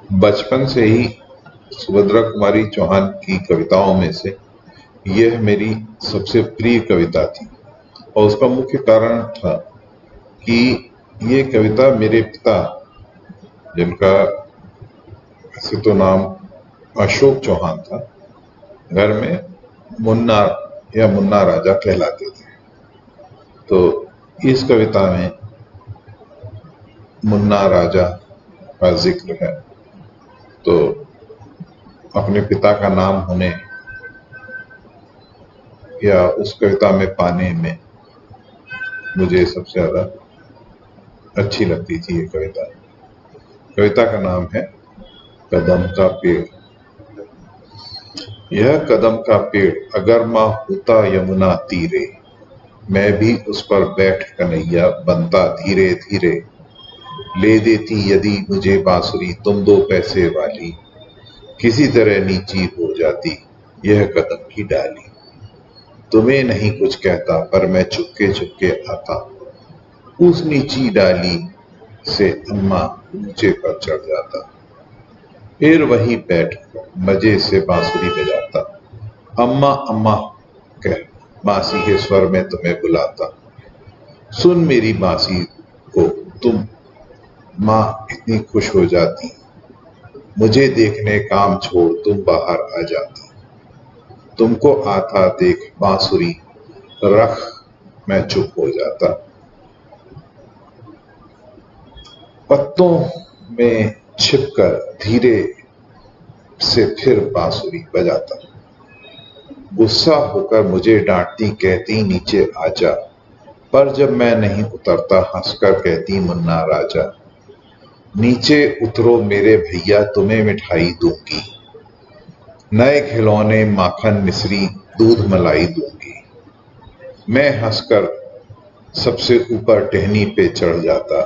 बचपन से ही सुभद्रा कुमारी चौहान की कविताओं में से यह मेरी सबसे प्रिय कविता थी और उसका मुख्य कारण था कि ये कविता मेरे पिता, जिनका वैसे तो नाम अशोक चौहान था, घर में मुन्ना या मुन्ना राजा कहलाते थे। तो इस कविता में मुन्ना राजा का जिक्र है, तो अपने पिता का नाम होने या उस कविता में पाने में मुझे सबसे ज्यादा अच्छी लगती थी ये कविता। कविता का नाम है कदम का पेड़। यह कदम का पेड़ अगर माँ होता यमुना तीरे, मैं भी उस पर बैठ कन्हैया बनता धीरे धीरे। ले देती यदि मुझे बांसुरी तुम 2 पैसे वाली, किसी तरह नीची हो जाती यह कदम की डाली। तुम्हें नहीं कुछ कहता पर मैं चुपके चुपके आता, उस नीची डाली से अम्मा ऊंचे पर चढ़ जाता, फिर वही बैठ मजे से बांसुरी बजाता। अम्मा अम्मा कह बांसी के स्वर में तुम्हें बुलाता, सुन मेरी बांसी को तुम माँ इतनी खुश हो जाती, मुझे देखने काम छोड़ तुम बाहर आ जाती। तुमको आता देख बांसुरी रख मैं चुप हो जाता, पत्तों में छिपकर धीरे से फिर बांसुरी बजाता। गुस्सा होकर मुझे डांटती कहती नीचे आजा, पर जब मैं नहीं उतरता हंसकर कहती मुन्ना राजा। नीचे उतरो मेरे भैया तुम्हें मिठाई दूंगी, नए खिलौने माखन मिश्री दूध मलाई दूंगी। मैं हंसकर सबसे ऊपर टहनी पे चढ़ जाता,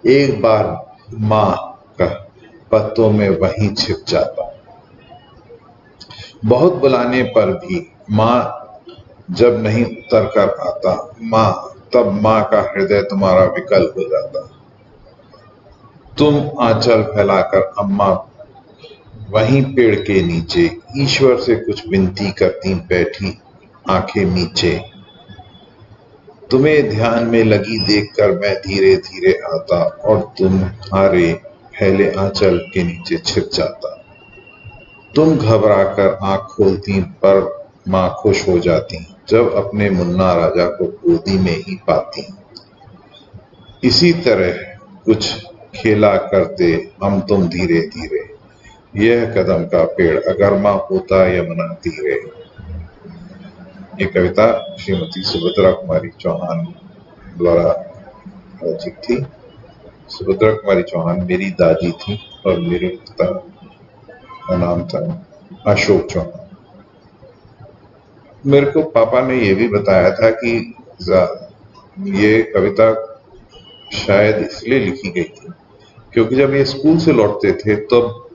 एक बार माँ का पत्तों में वहीं छिप जाता। बहुत बुलाने पर भी माँ जब नहीं उतर कर आता माँ, तब माँ का हृदय तुम्हारा विकल हो जाता। तुम आंचल फैलाकर अम्मा वहीं पेड़ के नीचे ईश्वर से कुछ विनती करती बैठी आंखें नीचे। तुम्हें ध्यान में लगी देखकर मैं धीरे धीरे आता और तुम्हारे फैले आंचल के नीचे छिप जाता। तुम घबराकर आंख खोलती पर माँ खुश हो जाती जब अपने मुन्ना राजा को गोदी में ही पाती। इसी तरह कुछ खेला करते हम तुम धीरे धीरे, यह कदम का पेड़ अगर माँ होता यमुना तीरे। ये कविता श्रीमती सुभद्रा कुमारी चौहान द्वारा रचित थी। सुभद्रा कुमारी चौहान मेरी दादी थी और मेरे पिता का नाम था अशोक चौहान। मेरे को पापा ने ये भी बताया था कि ये कविता शायद इसलिए लिखी गई थी क्योंकि जब ये स्कूल से लौटते थे तब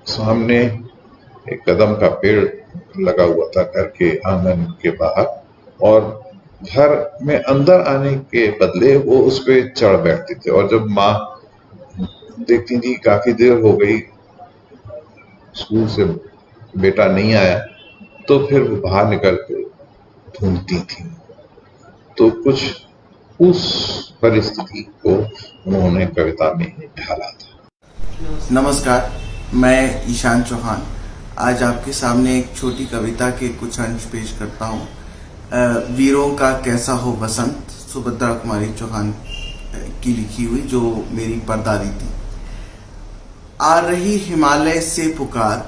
सामने एक कदम का पेड़ लगा हुआ था घर के आंगन के बाहर, और घर में अंदर आने के बदले वो उस पे चढ़ बैठते थे, और जब माँ देखती थी काफी देर हो गई स्कूल से बेटा नहीं आया, तो फिर वो बाहर निकल के ढूंढती थी। तो कुछ उस परिस्थिति को उन्होंने कविता में ढाला था। नमस्कार, मैं ईशान चौहान आज आपके सामने एक छोटी कविता के कुछ अंश पेश करता हूँ। वीरों का कैसा हो बसंत, सुभद्रा कुमारी चौहान की लिखी हुई, जो मेरी परदादी थी। आ रही हिमालय से पुकार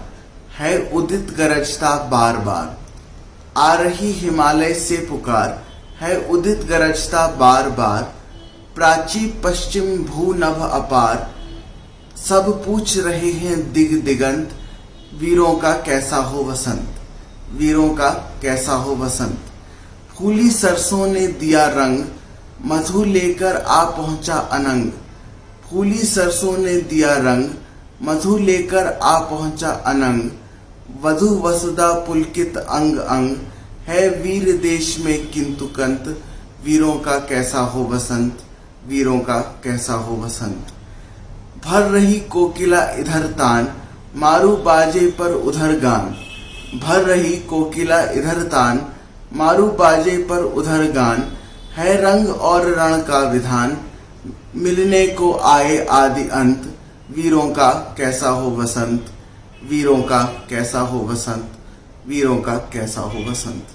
है उदित गरजता बार बार, आ रही हिमालय से पुकार है उदित गरजता बार बार। प्राची पश्चिम भू नभ अपार, सब पूछ रहे हैं दिग दिगंत। वीरों का कैसा हो वसंत, वीरों का कैसा हो वसंत। फूली सरसों ने दिया रंग, मधु लेकर आ पहुंचा अनंग। फूली सरसों ने दिया रंग, मधु लेकर आ पहुंचा अनंग। वधु वसुधा पुलकित अंग अंग, है वीर देश में किंतु कंत। वीरों का कैसा हो वसंत, वीरों का कैसा हो वसंत। भर रही कोकिला इधर तान, मारू बाजे पर उधर गान। भर रही कोकिला इधर तान, मारू बाजे पर उधर गान। है रंग और रण का विधान, मिलने को आए आदि अंत। वीरों का कैसा हो वसंत, वीरों का कैसा हो वसंत, वीरों का कैसा हो वसंत।